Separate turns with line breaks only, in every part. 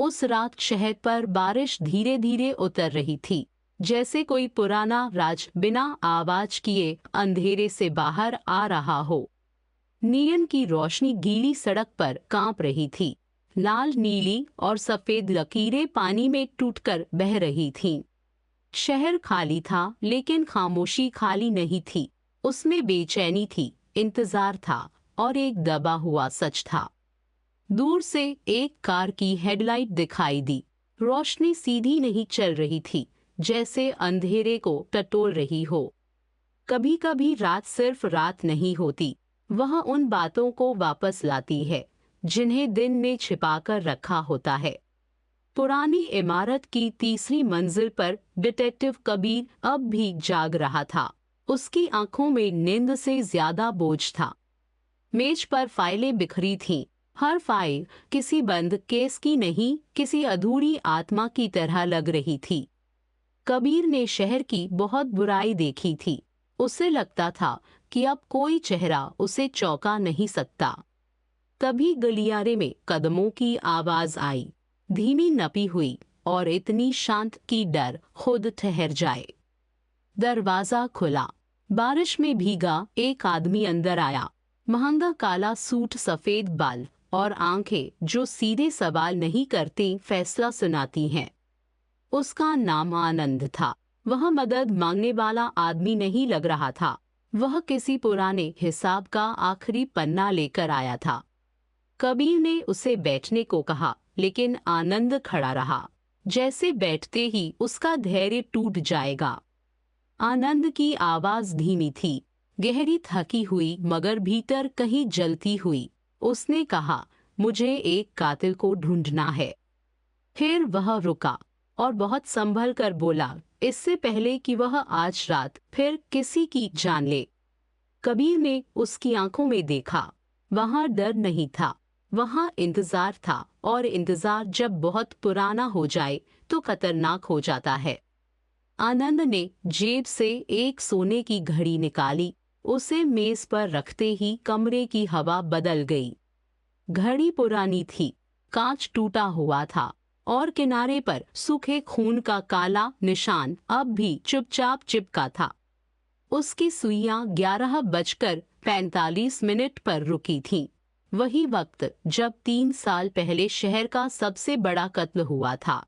उस रात शहर पर बारिश धीरे धीरे उतर रही थी, जैसे कोई पुराना राज बिना आवाज किए अंधेरे से बाहर आ रहा हो। नियन की रोशनी गीली सड़क पर कांप रही थी। लाल, नीली और सफेद लकीरें पानी में टूटकर बह रही थीं। शहर खाली था, लेकिन खामोशी खाली नहीं थी। उसमें बेचैनी थी, इंतजार था और एक दबा हुआ सच था। दूर से एक कार की हेडलाइट दिखाई दी। रोशनी सीधी नहीं चल रही थी, जैसे अंधेरे को टटोल रही हो। कभी कभी रात सिर्फ रात नहीं होती, वह उन बातों को वापस लाती है जिन्हें दिन ने छिपाकर रखा होता है। पुरानी इमारत की तीसरी मंजिल पर डिटेक्टिव कबीर अब भी जाग रहा था। उसकी आंखों में नींद से ज्यादा बोझ था। मेज पर फाइलें बिखरी थीं। हर फाइल किसी बंद केस की नहीं, किसी अधूरी आत्मा की तरह लग रही थी। कबीर ने शहर की बहुत बुराई देखी थी। उसे लगता था कि अब कोई चेहरा उसे चौंका नहीं सकता। तभी गलियारे में कदमों की आवाज आई, धीमी नपी हुई और इतनी शांत कि डर खुद ठहर जाए। दरवाजा खुला। बारिश में भीगा एक आदमी अंदर आया। महंगा काला सूट, सफेद बाल और आंखें जो सीधे सवाल नहीं करती, फैसला सुनाती हैं। उसका नाम आनंद था। वह मदद मांगने वाला आदमी नहीं लग रहा था। वह किसी पुराने हिसाब का आखिरी पन्ना लेकर आया था। कबीर ने उसे बैठने को कहा, लेकिन आनंद खड़ा रहा, जैसे बैठते ही उसका धैर्य टूट जाएगा। आनंद की आवाज धीमी थी, गहरी, थकी हुई, मगर भीतर कहीं जलती हुई। उसने कहा, मुझे एक कातिल को ढूंढना है। फिर वह रुका और बहुत संभल कर बोला, इससे पहले कि वह आज रात फिर किसी की जान ले। कबीर ने उसकी आंखों में देखा। वहां डर नहीं था, वहां इंतजार था, और इंतजार जब बहुत पुराना हो जाए तो खतरनाक हो जाता है। आनंद ने जेब से एक सोने की घड़ी निकाली। उसे मेज पर रखते ही कमरे की हवा बदल गई। घड़ी पुरानी थी, कांच टूटा हुआ था और किनारे पर सूखे खून का काला निशान अब भी चुपचाप चिपका था। उसकी सुइयां 11:45 पर रुकी थीं। वही वक्त जब 3 साल पहले शहर का सबसे बड़ा कत्ल हुआ था।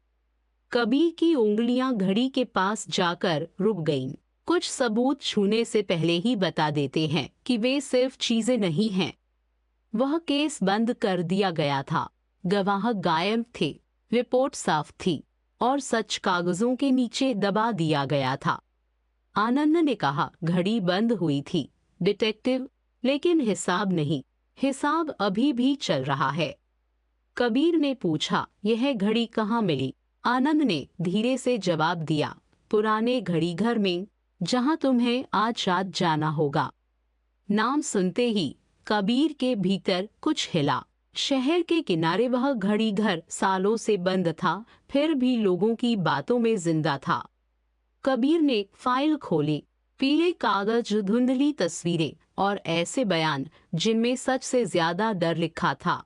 कबीर की उंगलियां घड़ी के पास जाकर रुक गईं। कुछ सबूत छूने से पहले ही बता देते हैं कि वे सिर्फ चीजें नहीं हैं। वह केस बंद कर दिया गया था। गवाह गायब थे, रिपोर्ट साफ थी और सच कागजों के नीचे दबा दिया गया था। आनंद ने कहा, घड़ी बंद हुई थी डिटेक्टिव, लेकिन हिसाब नहीं। हिसाब अभी भी चल रहा है। कबीर ने पूछा, यह घड़ी कहाँ मिली? आनंद ने धीरे से जवाब दिया, पुराने घड़ी घर में, जहां तुम्हें आज रात जाना होगा। नाम सुनते ही कबीर के भीतर कुछ हिला। शहर के किनारे वह घड़ी घर सालों से बंद था, फिर भी लोगों की बातों में जिंदा था। कबीर ने फाइल खोली। पीले कागज, धुंधली तस्वीरें और ऐसे बयान जिनमें सच से ज्यादा डर लिखा था।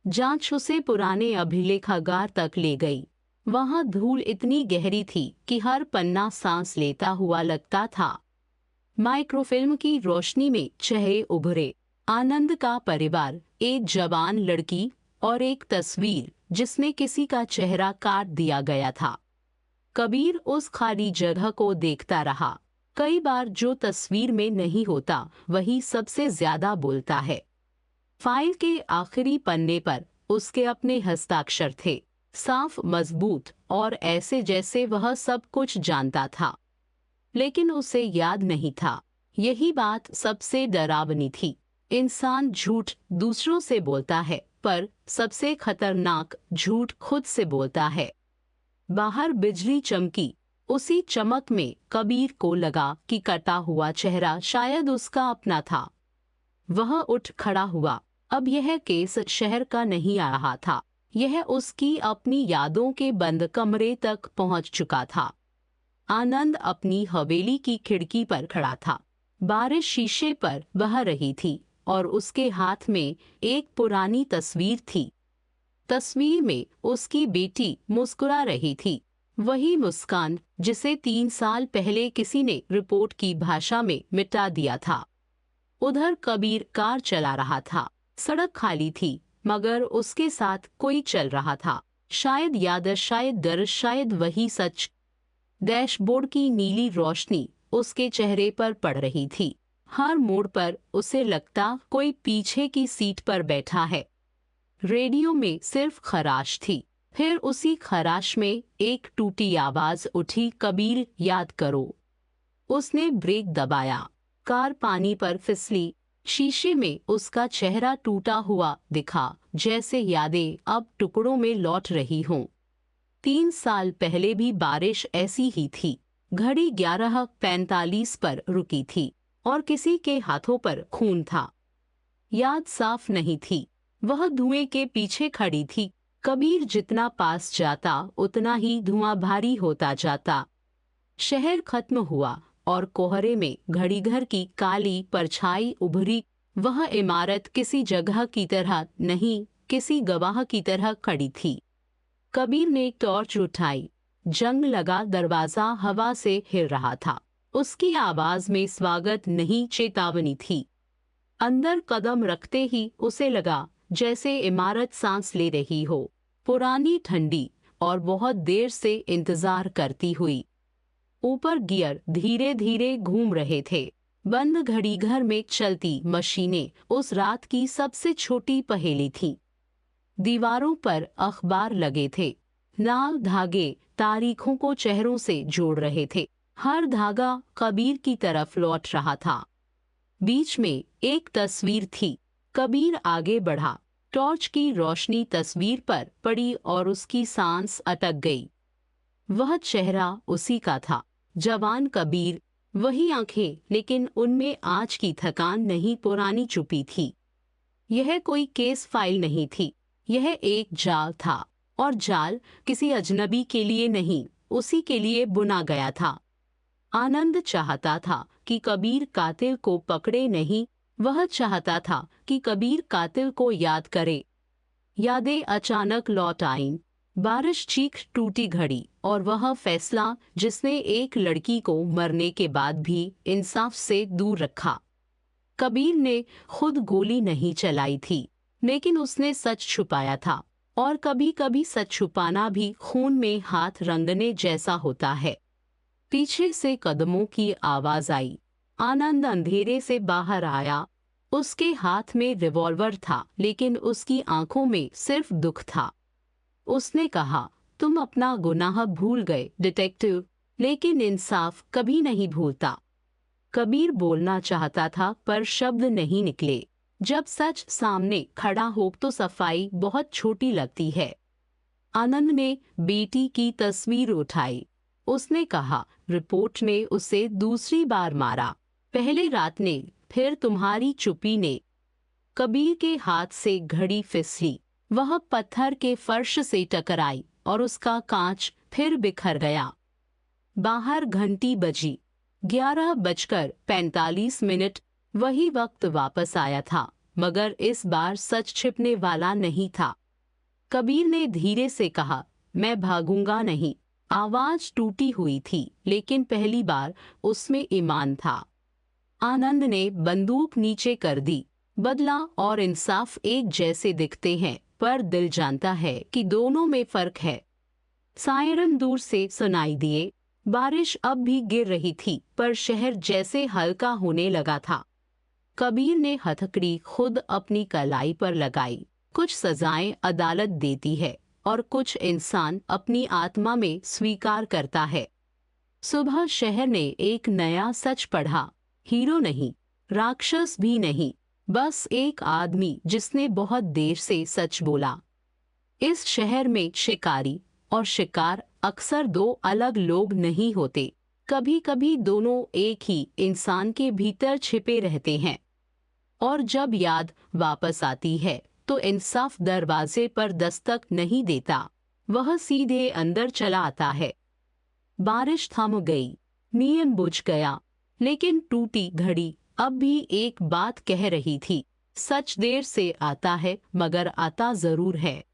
जांच उसे पुराने अभिलेखागार तक ले गई। वहां धूल इतनी गहरी थी कि हर पन्ना सांस लेता हुआ लगता था। माइक्रोफिल्म की रोशनी में चेहरे उभरे। आनंद का परिवार, एक जवान लड़की और एक तस्वीर जिसमें किसी का चेहरा काट दिया गया था। कबीर उस खाली जगह को देखता रहा। कई बार जो तस्वीर में नहीं होता वही सबसे ज्यादा बोलता है। फाइल के आखिरी पन्ने पर उसके अपने हस्ताक्षर थे, साफ, मजबूत और ऐसे जैसे वह सब कुछ जानता था, लेकिन उसे याद नहीं था। यही बात सबसे डरावनी थी। इंसान झूठ दूसरों से बोलता है, पर सबसे खतरनाक झूठ खुद से बोलता है। बाहर बिजली चमकी। उसी चमक में कबीर को लगा कि कटा हुआ चेहरा शायद उसका अपना था। वह उठ खड़ा हुआ। अब यह केस शहर का नहीं आ रहा था, यह उसकी अपनी यादों के बंद कमरे तक पहुंच चुका था। आनंद अपनी हवेली की खिड़की पर खड़ा था। बारिश शीशे पर बह रही थी और उसके हाथ में एक पुरानी तस्वीर थी। तस्वीर में उसकी बेटी मुस्कुरा रही थी, वही मुस्कान जिसे 3 साल पहले किसी ने रिपोर्ट की भाषा में मिटा दिया था। उधर कबीर कार चला रहा था। सड़क खाली थी, मगर उसके साथ कोई चल रहा था। शायद याद, शायद डर, शायद वही सच। डैशबोर्ड की नीली रोशनी उसके चेहरे पर पड़ रही थी। हर मोड़ पर उसे लगता कोई पीछे की सीट पर बैठा है। रेडियो में सिर्फ खराश थी। फिर उसी खराश में एक टूटी आवाज उठी, कबीर याद करो। उसने ब्रेक दबाया। कार पानी पर फिसली। शीशे में उसका चेहरा टूटा हुआ दिखा, जैसे यादें अब टुकड़ों में लौट रही हों। 3 साल पहले भी बारिश ऐसी ही थी। घड़ी 11:45 पर रुकी थी और किसी के हाथों पर खून था। याद साफ नहीं थी। वह धुएं के पीछे खड़ी थी। कबीर जितना पास जाता उतना ही धुआं भारी होता जाता। शहर खत्म हुआ और कोहरे में घड़ीघर की काली परछाई उभरी। वह इमारत किसी जगह की तरह नहीं, किसी गवाह की तरह खड़ी थी। कबीर ने टॉर्च उठाई। जंग लगा दरवाजा हवा से हिल रहा था। उसकी आवाज में स्वागत नहीं, चेतावनी थी। अंदर कदम रखते ही उसे लगा जैसे इमारत सांस ले रही हो, पुरानी, ठंडी और बहुत देर से इंतजार करती हुई। ऊपर गियर धीरे धीरे घूम रहे थे। बंद घड़ीघर में चलती मशीनें उस रात की सबसे छोटी पहेली थी। दीवारों पर अखबार लगे थे। लाल धागे तारीखों को चेहरों से जोड़ रहे थे। हर धागा कबीर की तरफ लौट रहा था। बीच में एक तस्वीर थी। कबीर आगे बढ़ा। टॉर्च की रोशनी तस्वीर पर पड़ी और उसकी सांस अटक गई। वह चेहरा उसी का था, जवान कबीर, वही आंखें, लेकिन उनमें आज की थकान नहीं, पुरानी चुपी थी। यह कोई केस फाइल नहीं थी, यह एक जाल था, और जाल किसी अजनबी के लिए नहीं, उसी के लिए बुना गया था। आनंद चाहता था कि कबीर कातिल को पकड़े नहीं, वह चाहता था कि कबीर कातिल को याद करे। यादें अचानक लौट आईं। बारिश, चीख, टूटी घड़ी और वह फैसला जिसने एक लड़की को मरने के बाद भी इंसाफ से दूर रखा। कबीर ने खुद गोली नहीं चलाई थी, लेकिन उसने सच छुपाया था, और कभी कभी सच छुपाना भी खून में हाथ रंगने जैसा होता है। पीछे से कदमों की आवाज आई। आनंद अंधेरे से बाहर आया। उसके हाथ में रिवॉल्वर था, लेकिन उसकी आंखों में सिर्फ दुख था। उसने कहा, तुम अपना गुनाह भूल गए डिटेक्टिव, लेकिन इंसाफ कभी नहीं भूलता। कबीर बोलना चाहता था, पर शब्द नहीं निकले। जब सच सामने खड़ा हो तो सफाई बहुत छोटी लगती है। आनंद ने बेटी की तस्वीर उठाई। उसने कहा, रिपोर्ट ने उसे दूसरी बार मारा, पहले रात ने, फिर तुम्हारी चुप्पी ने। कबीर के हाथ से घड़ी फिसली। वह पत्थर के फर्श से टकराई और उसका कांच फिर बिखर गया। बाहर घंटी बजी। 11:45। वही वक्त वापस आया था, मगर इस बार सच छिपने वाला नहीं था। कबीर ने धीरे से कहा, मैं भागूंगा नहीं। आवाज टूटी हुई थी, लेकिन पहली बार उसमें ईमान था। आनंद ने बंदूक नीचे कर दी। बदला और इंसाफ एक जैसे दिखते हैं, पर दिल जानता है कि दोनों में फर्क है। सायरन दूर से सुनाई दिए। बारिश अब भी गिर रही थी, पर शहर जैसे हल्का होने लगा था। कबीर ने हथकड़ी खुद अपनी कलाई पर लगाई। कुछ सजाएं अदालत देती है, और कुछ इंसान अपनी आत्मा में स्वीकार करता है। सुबह शहर ने एक नया सच पढ़ा। हीरो नहीं, राक्षस भी नहीं, बस एक आदमी जिसने बहुत देर से सच बोला। इस शहर में शिकारी और शिकार अक्सर दो अलग लोग नहीं होते। कभी कभी दोनों एक ही इंसान के भीतर छिपे रहते हैं। और जब याद वापस आती है, तो इंसाफ दरवाजे पर दस्तक नहीं देता, वह सीधे अंदर चला आता है। बारिश थम गई। नियन बुझ गया, लेकिन टूटी घड़ी अब भी एक बात कह रही थी, सच देर से आता है, मगर आता जरूर है।